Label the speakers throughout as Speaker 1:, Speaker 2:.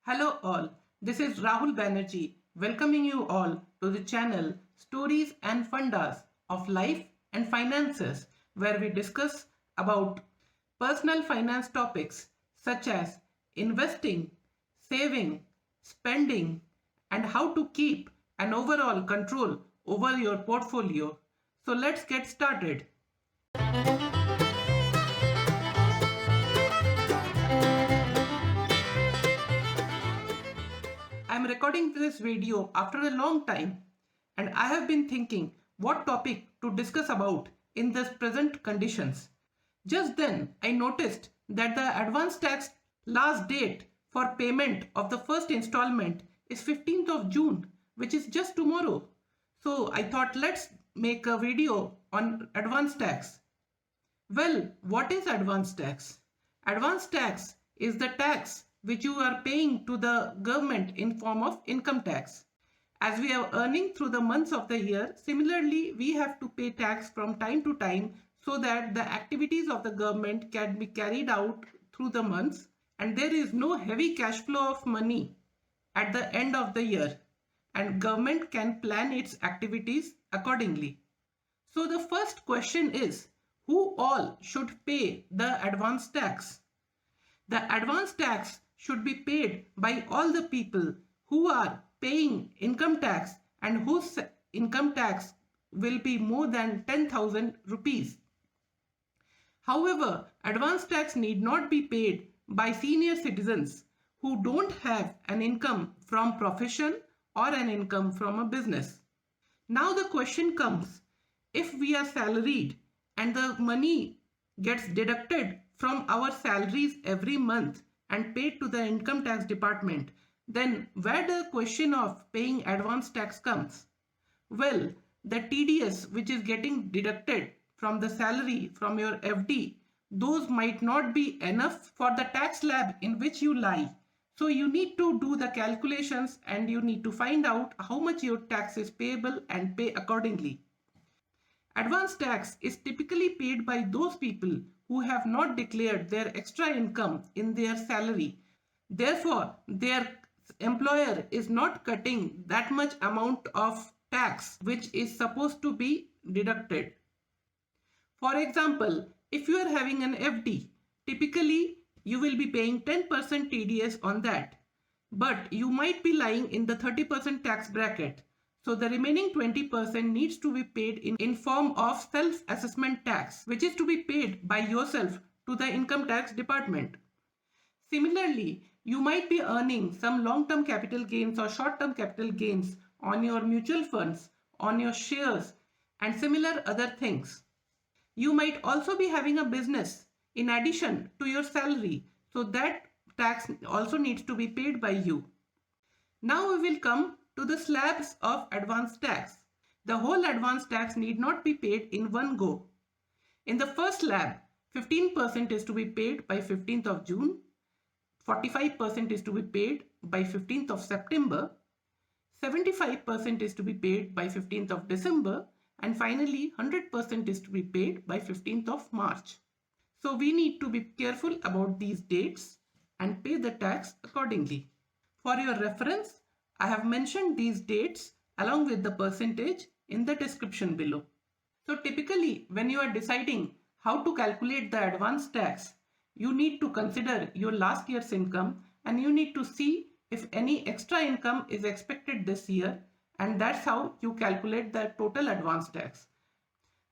Speaker 1: Hello all, this is Rahul Banerjee welcoming you all to the channel Stories and Fundas of Life and Finances, where we discuss about personal finance topics such as investing, saving, spending, and how to keep an overall control over your portfolio. So let's get started. I'm recording this video after a long time and I have been thinking what topic to discuss about in this present conditions. Just then I noticed that the advance tax last date for payment of the first installment is 15th of June, which is just tomorrow. So I thought let's make a video on advance tax. Well, what is advance tax? Advance tax is the tax which you are paying to the government in form of income tax. As we are earning through the months of the year, similarly we have to pay tax from time to time so that the activities of the government can be carried out through the months and there is no heavy cash flow of money at the end of the year and government can plan its activities accordingly. So the first question is, who all should pay the advance tax? The advance tax should be paid by all the people who are paying income tax and whose income tax will be more than 10,000 rupees. However, advance tax need not be paid by senior citizens who don't have an income from profession or an income from a business. Now the question comes, if we are salaried and the money gets deducted from our salaries every month and paid to the income tax department, then where the question of paying advance tax comes? Well, the TDS which is getting deducted from the salary from your FD, those might not be enough for the tax slab in which you lie. So you need to do the calculations and you need to find out how much your tax is payable and pay accordingly. Advance tax is typically paid by those people who have not declared their extra income in their salary. Therefore, their employer is not cutting that much amount of tax which is supposed to be deducted. For example, if you are having an FD, typically you will be paying 10% TDS on that, but you might be lying in the 30% tax bracket. So the remaining 20% needs to be paid in form of self-assessment tax, which is to be paid by yourself to the income tax department. Similarly, you might be earning some long-term capital gains or short-term capital gains on your mutual funds, on your shares, and similar other things. You might also be having a business in addition to your salary, so that tax also needs to be paid by you. Now we will come to the slabs of advance tax. The whole advance tax need not be paid in one go. In the first slab, 15% is to be paid by 15th of June, 45% is to be paid by 15th of September, 75% is to be paid by 15th of December, and finally 100% is to be paid by 15th of March. So we need to be careful about these dates and pay the tax accordingly. For your reference, I have mentioned these dates along with the percentage in the description below. So typically when you are deciding how to calculate the advance tax, you need to consider your last year's income and you need to see if any extra income is expected this year, and that's how you calculate the total advance tax.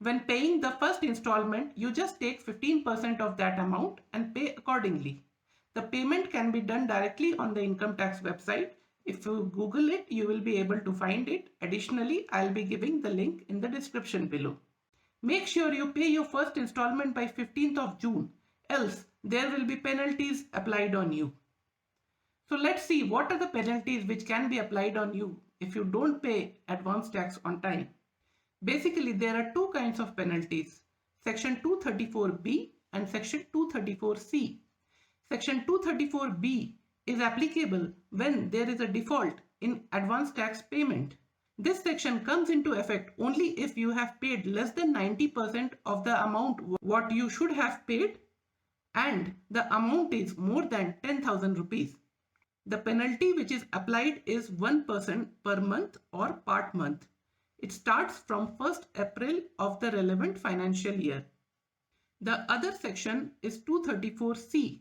Speaker 1: When paying the first installment, you just take 15% of that amount and pay accordingly. The payment can be done directly on the income tax website. If you Google it, you will be able to find it. Additionally, I'll be giving the link in the description below. Make sure you pay your first installment by 15th of June, else there will be penalties applied on you. So let's see what are the penalties which can be applied on you if you don't pay advance tax on time. Basically, there are two kinds of penalties, Section 234B and Section 234C. Section 234B is applicable when there is a default in advance tax payment. This section comes into effect only if you have paid less than 90% of the amount what you should have paid and the amount is more than 10,000 rupees. The penalty which is applied is 1% per month or part month. It starts from 1st April of the relevant financial year. The other section is 234C.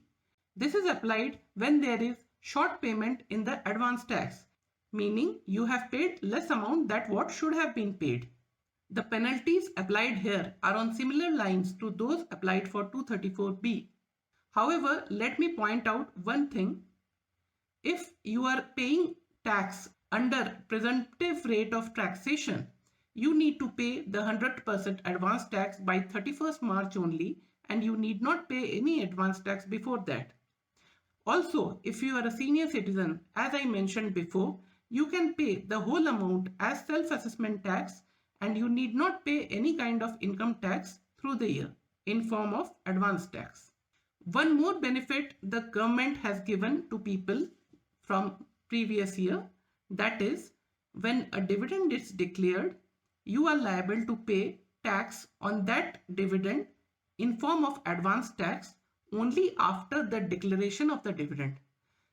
Speaker 1: This is applied when there is short payment in the advance tax, meaning you have paid less amount than what should have been paid. The penalties applied here are on similar lines to those applied for 234B. However, let me point out one thing. If you are paying tax under presumptive rate of taxation, you need to pay the 100% advance tax by 31st March only, and you need not pay any advance tax before that. Also, if you are a senior citizen, as I mentioned before, you can pay the whole amount as self-assessment tax, and you need not pay any kind of income tax through the year in form of advance tax. One more benefit the government has given to people from previous year, that is, when a dividend is declared, you are liable to pay tax on that dividend in form of advance tax only after the declaration of the dividend.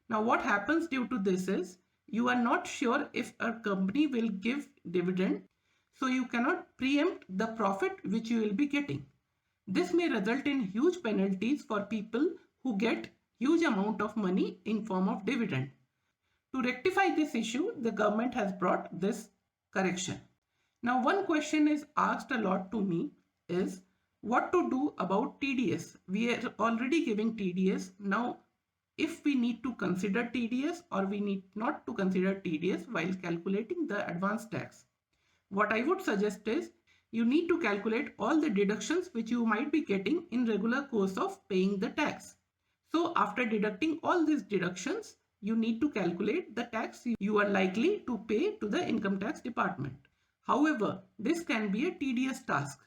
Speaker 1: Now what happens due to this is, you are not sure if a company will give dividend, so you cannot preempt the profit which you will be getting. This may result in huge penalties for people who get huge amount of money in form of dividend. To rectify this issue, the government has brought this correction. Now one question is asked a lot to me is what to do about TDS. We are already giving TDS. Now if we need to consider TDS or we need not to consider TDS while calculating the advance tax. What I would suggest is you need to calculate all the deductions which you might be getting in regular course of paying the tax. So after deducting all these deductions, you need to calculate the tax you are likely to pay to the income tax department. However, this can be a tedious task.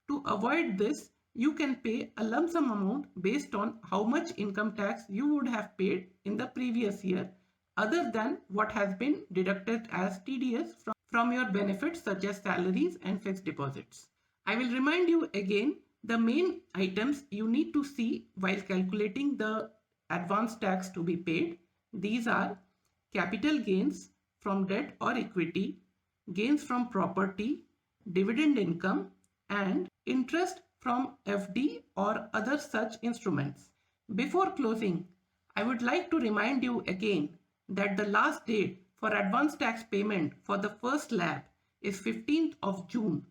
Speaker 1: To avoid this, you can pay a lump sum amount based on how much income tax you would have paid in the previous year, other than what has been deducted as TDS from your benefits such as salaries and fixed deposits. I will remind you again the main items you need to see while calculating the advance tax to be paid. These are capital gains from debt or equity, gains from property, dividend income, and interest from FD or other such instruments. Before closing, I would like to remind you again that the last date for advance tax payment for the first slab is 15th of June.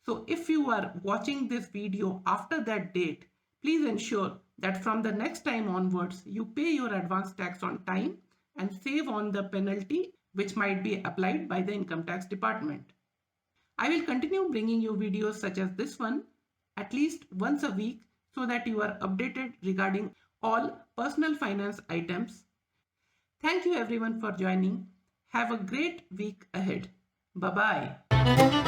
Speaker 1: So if you are watching this video after that date, please ensure that from the next time onwards, you pay your advance tax on time and save on the penalty which might be applied by the income tax department. I will continue bringing you videos such as this one at least once a week so that you are updated regarding all personal finance items. Thank you everyone for joining. Have a great week ahead. Bye-bye.